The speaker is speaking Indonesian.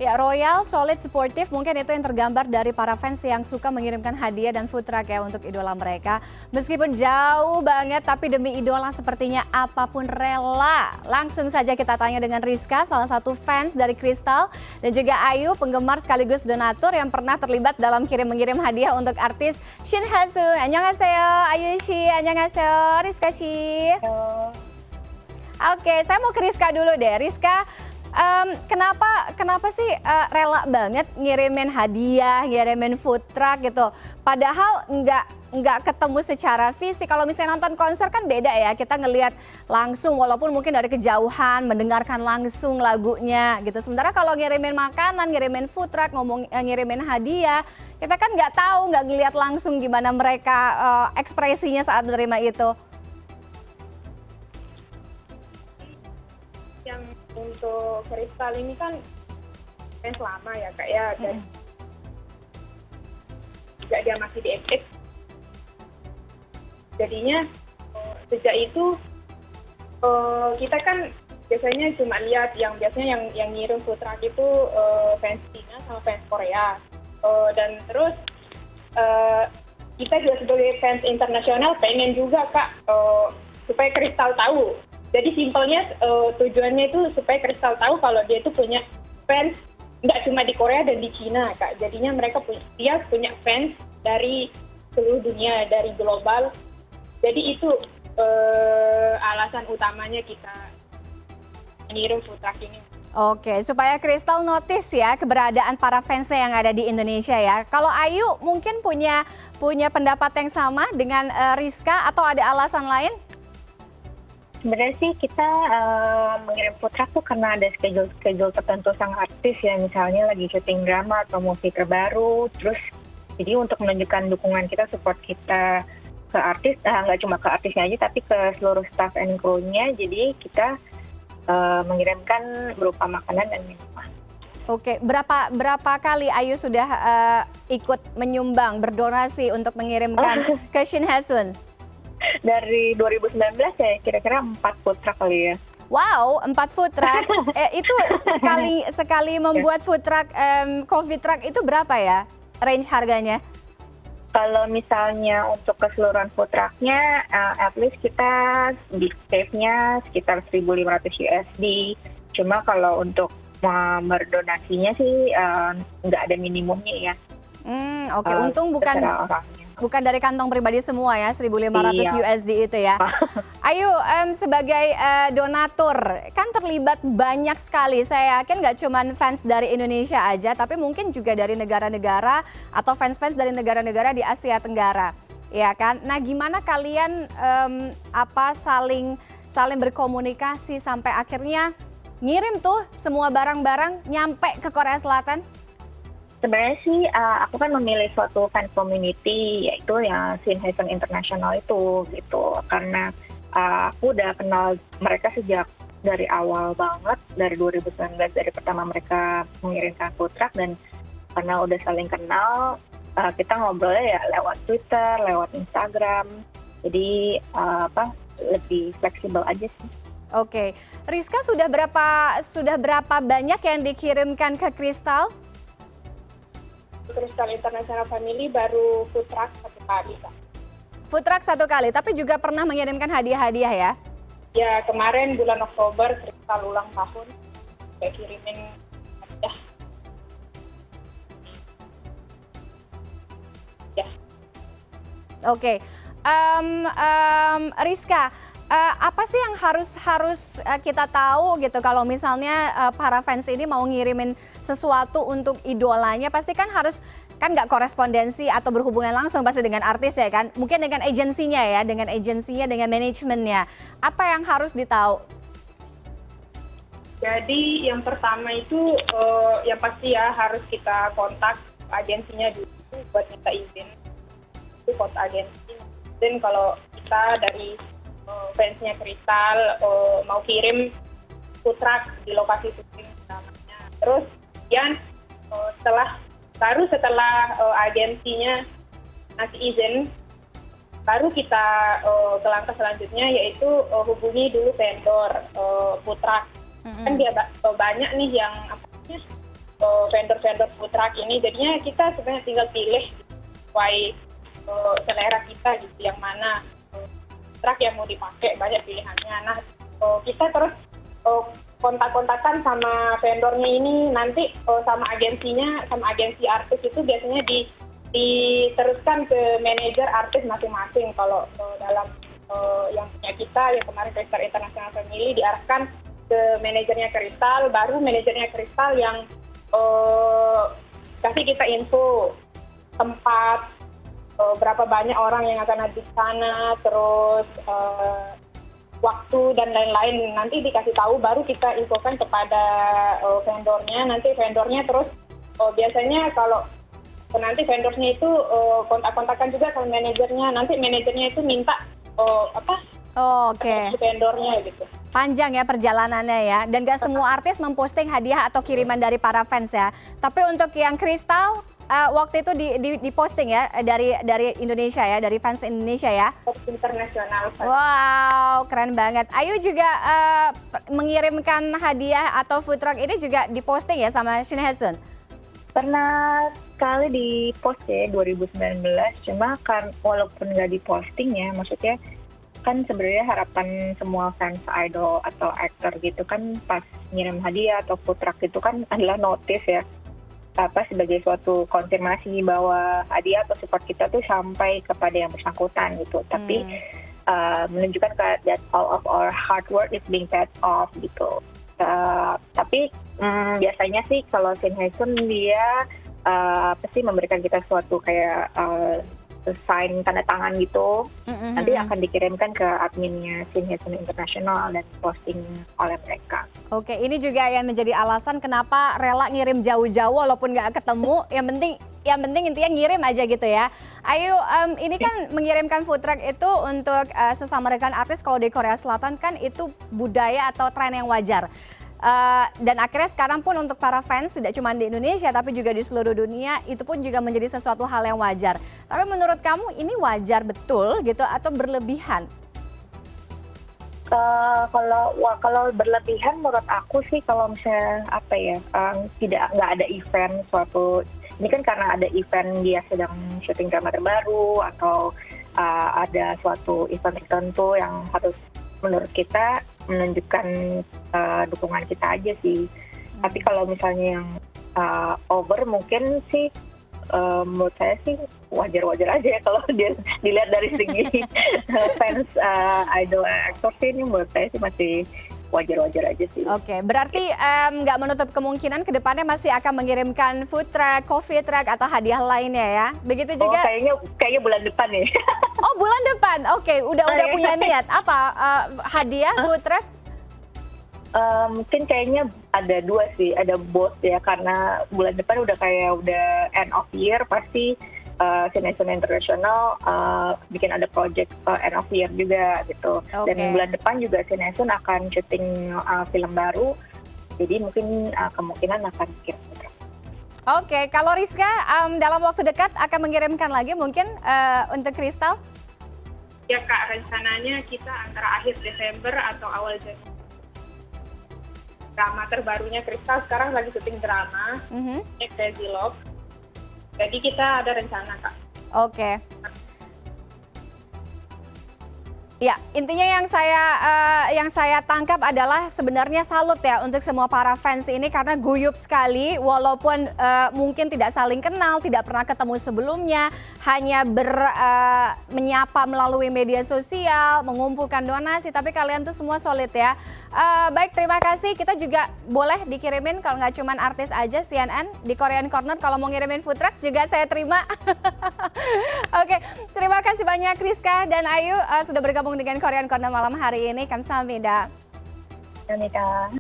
Ya, Royal, solid, sportif, mungkin itu yang tergambar dari para fans yang suka mengirimkan hadiah dan food truck ya untuk idola mereka. Meskipun jauh banget, tapi demi idola sepertinya apapun rela. Langsung saja kita tanya dengan Rizka, salah satu fans dari Crystal, dan juga Ayu, penggemar sekaligus donatur yang pernah terlibat dalam kirim-mengirim hadiah untuk artis Shin Hae-sung. Annyeonghaseyo, Ayu Shi, annyeonghaseyo, Rizka Shi. Oke, saya mau ke Rizka dulu deh. Rizka, kenapa sih rela banget ngirimin hadiah, ngirimin food truck gitu? Padahal nggak ketemu secara fisik. Kalau misalnya nonton konser kan beda ya, kita ngelihat langsung walaupun mungkin dari kejauhan, mendengarkan langsung lagunya gitu. Sementara kalau ngirimin makanan, ngirimin food truck, ngirimin hadiah, kita kan nggak tahu, nggak ngelihat langsung gimana mereka ekspresinya saat menerima itu. Yang untuk Crystal ini kan fans lama ya Kak ya, dan juga dia masih di XX. Jadinya sejak itu kita kan biasanya cuma lihat yang biasanya yang ngirim food truck itu fans Cina sama fans Korea. Dan terus kita juga sebagai fans internasional pengen juga Kak supaya Crystal tahu. Jadi simpelnya tujuannya itu supaya Crystal tahu kalau dia itu punya fans nggak cuma di Korea dan di Cina Kak. Jadinya dia punya fans dari seluruh dunia, dari global. Jadi itu alasan utamanya kita mengirim food truck ini. Oke, supaya Crystal notice ya keberadaan para fansnya yang ada di Indonesia ya. Kalau Ayu mungkin punya pendapat yang sama dengan Rizka atau ada alasan lain? Sebenarnya sih kita mengirim food truck tuh karena ada schedule tertentu sang artis ya, misalnya lagi syuting drama atau movie terbaru, terus jadi untuk menunjukkan dukungan kita, support kita ke artis, nggak cuma ke artisnya aja tapi ke seluruh staff and crew-nya, jadi kita mengirimkan berupa makanan dan minuman. Oke, berapa kali Ayu sudah ikut menyumbang, berdonasi untuk mengirimkan ke Shin Hae-sun? Dari 2019 ya kira-kira 4 food truck kali ya. Wow, 4 food truck. Itu sekali membuat food truck, coffee truck itu berapa ya range harganya? Kalau misalnya untuk keseluruhan food trucknya, at least kita big save-nya sekitar 1.500 USD. Cuma kalau untuk berdonasinya sih nggak ada minimumnya ya. Oke, untung bukan dari kantong pribadi semua ya, 1.500 USD itu ya. Ayu, sebagai donatur, kan terlibat banyak sekali. Saya yakin nggak cuma fans dari Indonesia aja, tapi mungkin juga dari negara-negara atau fans-fans dari negara-negara di Asia Tenggara, ya kan? Nah, gimana kalian saling berkomunikasi sampai akhirnya ngirim tuh semua barang-barang nyampe ke Korea Selatan? Sebenarnya sih aku kan memilih suatu fan community, yaitu yang Shin Hae-sung International itu gitu, karena aku udah kenal mereka sejak dari awal banget, dari 2019, dari pertama mereka mengirimkan food truck, dan karena udah saling kenal, kita ngobrolnya ya lewat Twitter, lewat Instagram, jadi lebih fleksibel aja sih. Oke, Rizka sudah berapa banyak yang dikirimkan ke Crystal? Crystal International Family baru food truck 1 kali Kak. Food truck 1 kali, tapi juga pernah mengirimkan hadiah-hadiah ya? Ya, kemarin bulan Oktober Crystal ulang tahun, saya kirimin hadiah. Ya. Oke, Rizka, apa sih yang harus kita tahu gitu kalau misalnya para fans ini mau ngirimin sesuatu untuk idolanya, pasti kan nggak korespondensi atau berhubungan langsung pasti dengan artis ya kan, mungkin dengan agensinya, dengan manajemennya. Apa yang harus ditahu? Jadi yang pertama itu yang pasti ya harus kita kontak agensinya dulu buat minta izin. Itu kontak agensi. Dan kalau kita dari fansnya Crystal mau kirim food truck di lokasi syuting namanya. Terus kemudian setelah agensinya ngasih izin, baru kita ke langkah selanjutnya, yaitu hubungi dulu vendor food truck. Kan dia banyak nih yang vendor-vendor food truck ini. Jadinya kita sebenarnya tinggal pilih sesuai selera kita gitu, yang mana truck yang mau dipakai, banyak pilihannya. Nah, kita terus kontak-kontakan sama vendornya ini, nanti sama agensinya, sama agensi artis itu biasanya diteruskan ke manajer artis masing-masing. Kalau dalam yang punya kita, yang kemarin Crystal International Family, diarahkan ke manajernya Crystal, baru manajernya Crystal yang kasih kita info tempat, berapa banyak orang yang akan hadir di sana, terus waktu dan lain-lain. Nanti dikasih tahu, baru kita infokan kepada vendornya. Nanti vendornya terus biasanya kalau nanti vendornya itu kontak-kontakan juga sama manajernya. Nanti manajernya itu minta Oke. vendornya gitu. Panjang ya perjalanannya ya, dan gak semua artis memposting hadiah atau kiriman dari para fans ya. Tapi untuk yang Crystal, waktu itu diposting ya dari Indonesia ya, dari fans Indonesia ya. Internasional. Wow, keren banget. Ayu juga mengirimkan hadiah atau food truck ini juga diposting ya sama Shin Hye-sun? Pernah sekali di post ya 2019, cuma kan walaupun nggak diposting ya, maksudnya kan sebenarnya harapan semua fans idol atau aktor gitu kan pas ngirim hadiah atau food truck itu kan adalah notice ya, sebagai suatu konfirmasi bahwa hadiah atau support kita tuh sampai kepada yang bersangkutan gitu. Tapi menunjukkan that all of our hard work is being paid off gitu. Tapi biasanya sih kalau Shin Hye-sun dia pasti memberikan kita suatu kayak sign tanda tangan gitu, nanti akan dikirimkan ke adminnya Shin Hye-sun International dan posting oleh mereka. Oke, ini juga yang menjadi alasan kenapa rela ngirim jauh-jauh walaupun nggak ketemu. Yang penting intinya ngirim aja gitu ya. Ayu, ini kan mengirimkan food truck itu untuk sesama rekan artis, kalau di Korea Selatan kan itu budaya atau tren yang wajar. Dan akhirnya sekarang pun untuk para fans tidak cuma di Indonesia tapi juga di seluruh dunia itu pun juga menjadi sesuatu hal yang wajar. Tapi menurut kamu ini wajar betul gitu atau berlebihan? Kalau berlebihan menurut aku sih, kalau misalnya nggak ada event suatu, ini kan karena ada event dia sedang syuting drama terbaru atau ada suatu event tertentu yang harus menurut kita menunjukkan dukungan kita aja sih. Tapi kalau misalnya yang over mungkin sih menurut saya sih wajar-wajar aja ya kalau dia dilihat dari segi fans idol aktor sih, ini menurut saya sih masih wajar-wajar aja sih. Oke, berarti nggak menutup kemungkinan kedepannya masih akan mengirimkan food truck, coffee truck atau hadiah lainnya ya? Begitu juga? Kayaknya bulan depan nih. Oh, bulan depan? Oke, udah punya niat. Apa hadiah food truck? Mungkin kayaknya ada 2 sih, ada both ya, karena bulan depan udah end of year, pasti Shin Hye-sun International bikin ada project end of year juga gitu. Okay. Dan bulan depan juga Shin Hye-sun akan syuting film baru, jadi mungkin kemungkinan akan bikin. Oke, kalau Rizka dalam waktu dekat akan mengirimkan lagi mungkin untuk Crystal? Ya Kak, rencananya kita antara akhir Desember atau awal Januari. Drama terbarunya Crystal sekarang lagi syuting drama, Crazy Love. Jadi kita ada rencana Kak. Oke. Ya, intinya yang saya tangkap adalah sebenarnya salut ya untuk semua para fans ini karena guyup sekali walaupun mungkin tidak saling kenal, tidak pernah ketemu sebelumnya, hanya menyapa melalui media sosial, mengumpulkan donasi, tapi kalian tuh semua solid ya. Baik, terima kasih. Kita juga boleh dikirimin kalau nggak cuma artis aja CNN di Korean Corner, kalau mau ngirimin food truck juga saya terima. Oke, terima kasih banyak Rizka dan Ayu sudah bergabung dengan Korean Corner malam hari ini. Kamsahamnida. Kamsahamnida.